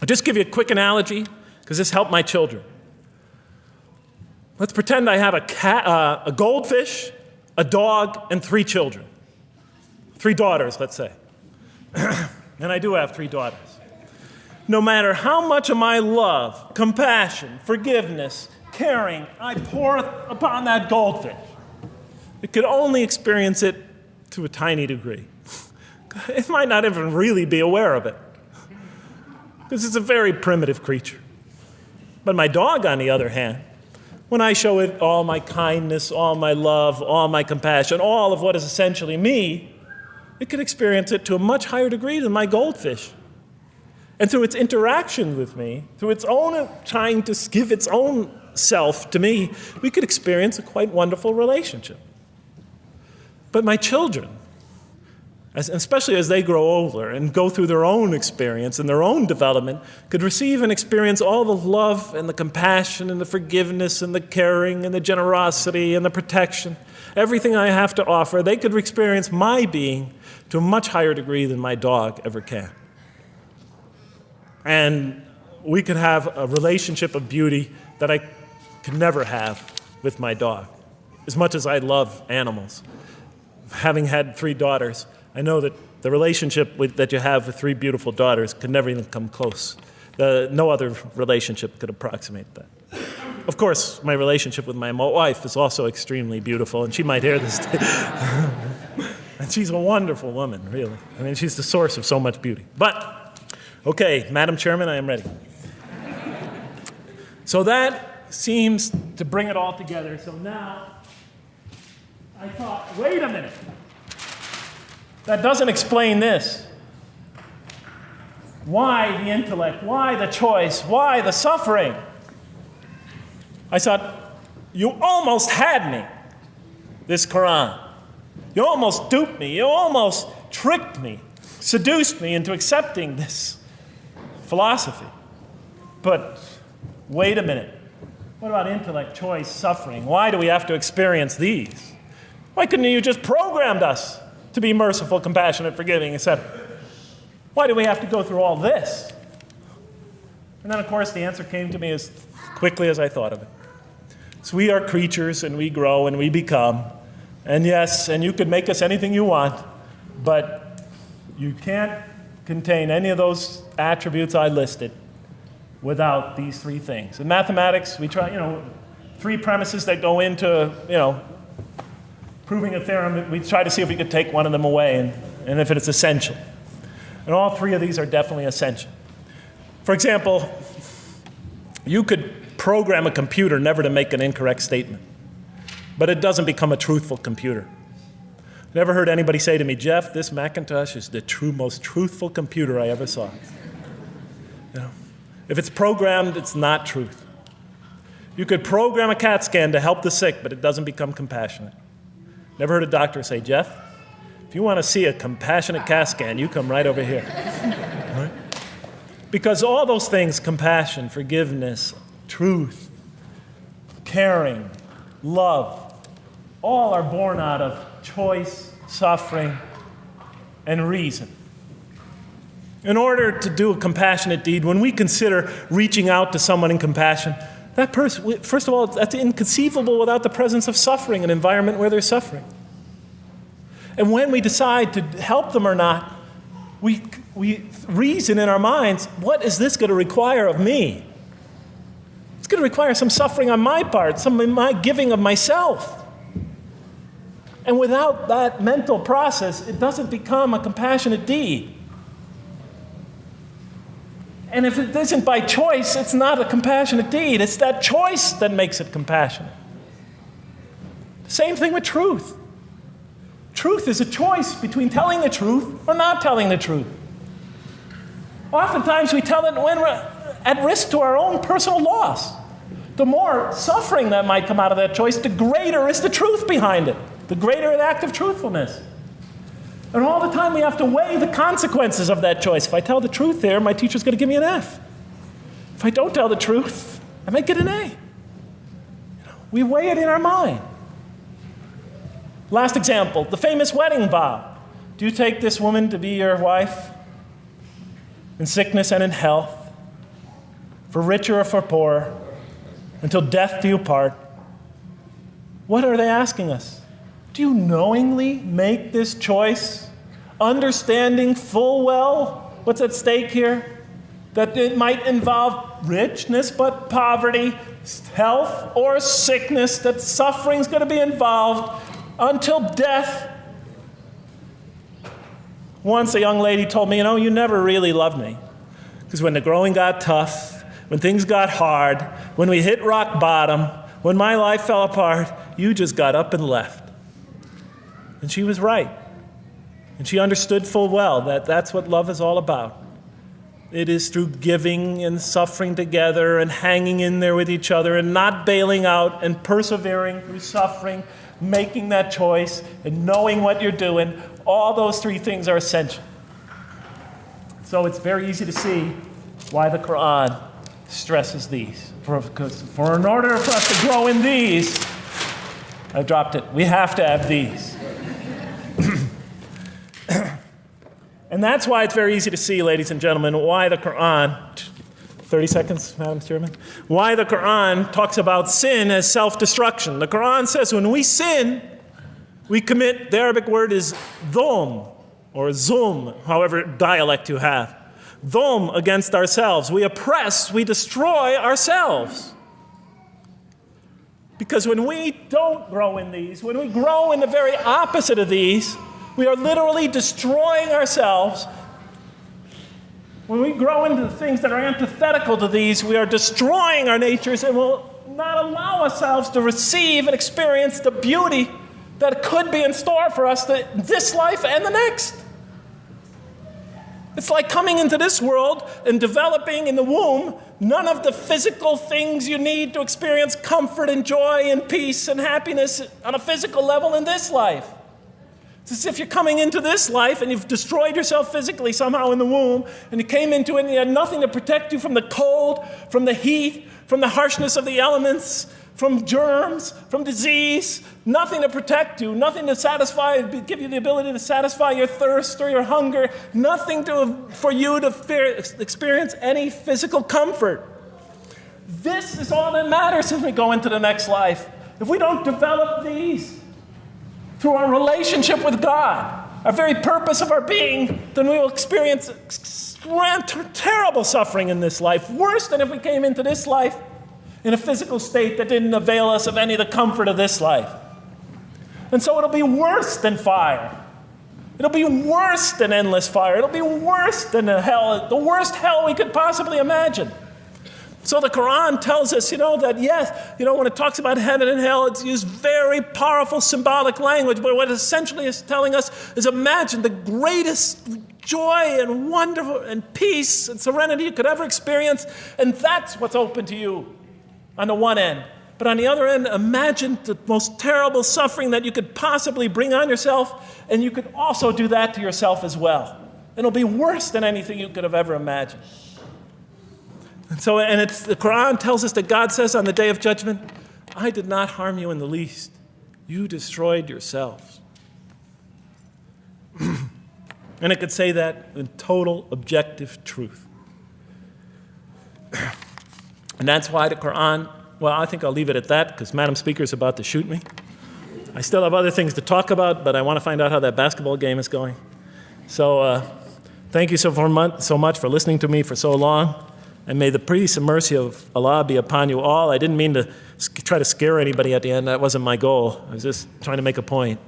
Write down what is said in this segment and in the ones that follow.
I'll just give you a quick analogy, because this helped my children. Let's pretend I have a goldfish, a dog, and 3 children. 3 daughters, let's say. And I do have 3 daughters. No matter how much of my love, compassion, forgiveness, caring I pour upon that goldfish, it could only experience it to a tiny degree. It might not even really be aware of it, because it's a very primitive creature. But my dog, on the other hand, when I show it all my kindness, all my love, all my compassion, all of what is essentially me, it could experience it to a much higher degree than my goldfish. And through its interaction with me, through its own trying to give its own self to me, we could experience a quite wonderful relationship. But my children, especially as they grow older and go through their own experience and their own development, could receive and experience all the love and the compassion and the forgiveness and the caring and the generosity and the protection, everything I have to offer. They could experience my being to a much higher degree than my dog ever can. And we could have a relationship of beauty that I could never have with my dog. As much as I love animals, having had 3 daughters, I know that the relationship that you have with 3 beautiful daughters could never even come close. No other relationship could approximate that. Of course, my relationship with my wife is also extremely beautiful, and she might hear this. And she's a wonderful woman, really. I mean, she's the source of so much beauty. But, okay, Madam Chairman, I am ready. So that seems to bring it all together. So now, I thought, wait a minute. That doesn't explain this. Why the intellect? Why the choice? Why the suffering? I thought, you almost had me, this Quran. You almost duped me. You almost tricked me, seduced me into accepting this philosophy. But wait a minute. What about intellect, choice, suffering? Why do we have to experience these? Why couldn't you just programmed us to be merciful, compassionate, forgiving, etc.? Why do we have to go through all this? And then, of course, the answer came to me as quickly as I thought of it. So we are creatures, and we grow, and we become. And yes, and you could make us anything you want, but you can't contain any of those attributes I listed without these 3 things. In mathematics, we try, 3 premises that go into, proving a theorem. We try to see if we could take one of them away, and if it's essential. And all 3 of these are definitely essential. For example, you could program a computer never to make an incorrect statement, but it doesn't become a truthful computer. Never heard anybody say to me, Jeff, this Macintosh is the most truthful computer I ever saw. If it's programmed, it's not truth. You could program a CAT scan to help the sick, but it doesn't become compassionate. Never heard a doctor say, Jeff, if you want to see a compassionate CAT scan, you come right over here. Right? Because all those things, compassion, forgiveness, truth, caring, love, all are born out of choice, suffering, and reason. In order to do a compassionate deed, when we consider reaching out to someone in compassion, that person, first of all, that's inconceivable without the presence of suffering, an environment where there's suffering. And when we decide to help them or not, we reason in our minds, what is this going to require of me? It's going to require some suffering on my part, some of my giving of myself. And without that mental process, it doesn't become a compassionate deed. And if it isn't by choice, it's not a compassionate deed. It's that choice that makes it compassionate. Same thing with truth. Truth is a choice between telling the truth or not telling the truth. Oftentimes we tell it when we're at risk to our own personal loss. The more suffering that might come out of that choice, the greater is the truth behind it, the greater the act of truthfulness. And all the time we have to weigh the consequences of that choice. If I tell the truth there, my teacher's going to give me an F. If I don't tell the truth, I might get an A. We weigh it in our mind. Last example, the famous wedding vow. Do you take this woman to be your wife in sickness and in health, for richer or for poorer, until death do you part. What are they asking us? Do you knowingly make this choice, understanding full well what's at stake here? That it might involve richness but poverty, health or sickness, that suffering's going to be involved until death. Once a young lady told me, you never really loved me. Because when the growing got tough, when things got hard, when we hit rock bottom, when my life fell apart, you just got up and left. And she was right. And she understood full well that that's what love is all about. It is through giving and suffering together and hanging in there with each other and not bailing out and persevering through suffering, making that choice and knowing what you're doing. All those three things are essential. So it's very easy to see why the Quran stresses these. For in order for us to grow in these, I dropped it, we have to have these. And that's why it's very easy to see, ladies and gentlemen, why the Quran, 30 seconds, Madam Chairman, why the Quran talks about sin as self-destruction. The Quran says when we sin, we commit, the Arabic word is dhulm, or zulm, however dialect you have. Dhulm against ourselves. We oppress, we destroy ourselves. Because when we don't grow in these, when we grow in the very opposite of these, we are literally destroying ourselves. When we grow into the things that are antithetical to these, we are destroying our natures and will not allow ourselves to receive and experience the beauty that could be in store for us this life and the next. It's like coming into this world and developing in the womb none of the physical things you need to experience comfort and joy and peace and happiness on a physical level in this life. It's as if you're coming into this life and you've destroyed yourself physically somehow in the womb, and you came into it and you had nothing to protect you from the cold, from the heat, from the harshness of the elements, from germs, from disease, nothing to protect you, nothing to satisfy, give you the ability to satisfy your thirst or your hunger, nothing for you to experience any physical comfort. This is all that matters as we go into the next life. If we don't develop these through our relationship with God, our very purpose of our being, then we will experience terrible suffering in this life, worse than if we came into this life in a physical state that didn't avail us of any of the comfort of this life. And so it'll be worse than fire. It'll be worse than endless fire. It'll be worse than the worst hell we could possibly imagine. So the Quran tells us, that yes, when it talks about heaven and hell, it's used very powerful symbolic language, but what it essentially is telling us is imagine the greatest joy and wonderful and peace and serenity you could ever experience, and that's what's open to you on the one end. But on the other end, imagine the most terrible suffering that you could possibly bring on yourself, and you could also do that to yourself as well. It'll be worse than anything you could have ever imagined. And so, the Quran tells us that God says on the Day of Judgment, I did not harm you in the least. You destroyed yourselves. And it could say that in total objective truth. And that's why the Quran, well, I think I'll leave it at that because Madam Speaker is about to shoot me. I still have other things to talk about, but I want to find out how that basketball game is going. So thank you so much for listening to me for so long. And may the peace and mercy of Allah be upon you all. I didn't mean to try to scare anybody at the end. That wasn't my goal. I was just trying to make a point.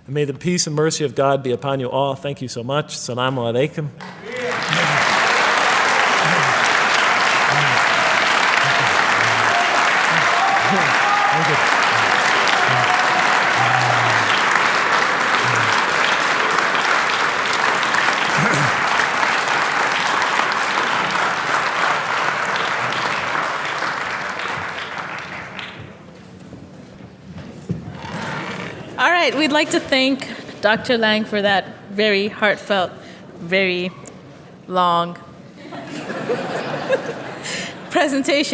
And may the peace and mercy of God be upon you all. Thank you so much. Assalamu alaikum. Thank you. All right, we'd like to thank Dr. Lang for that very heartfelt, very long presentation.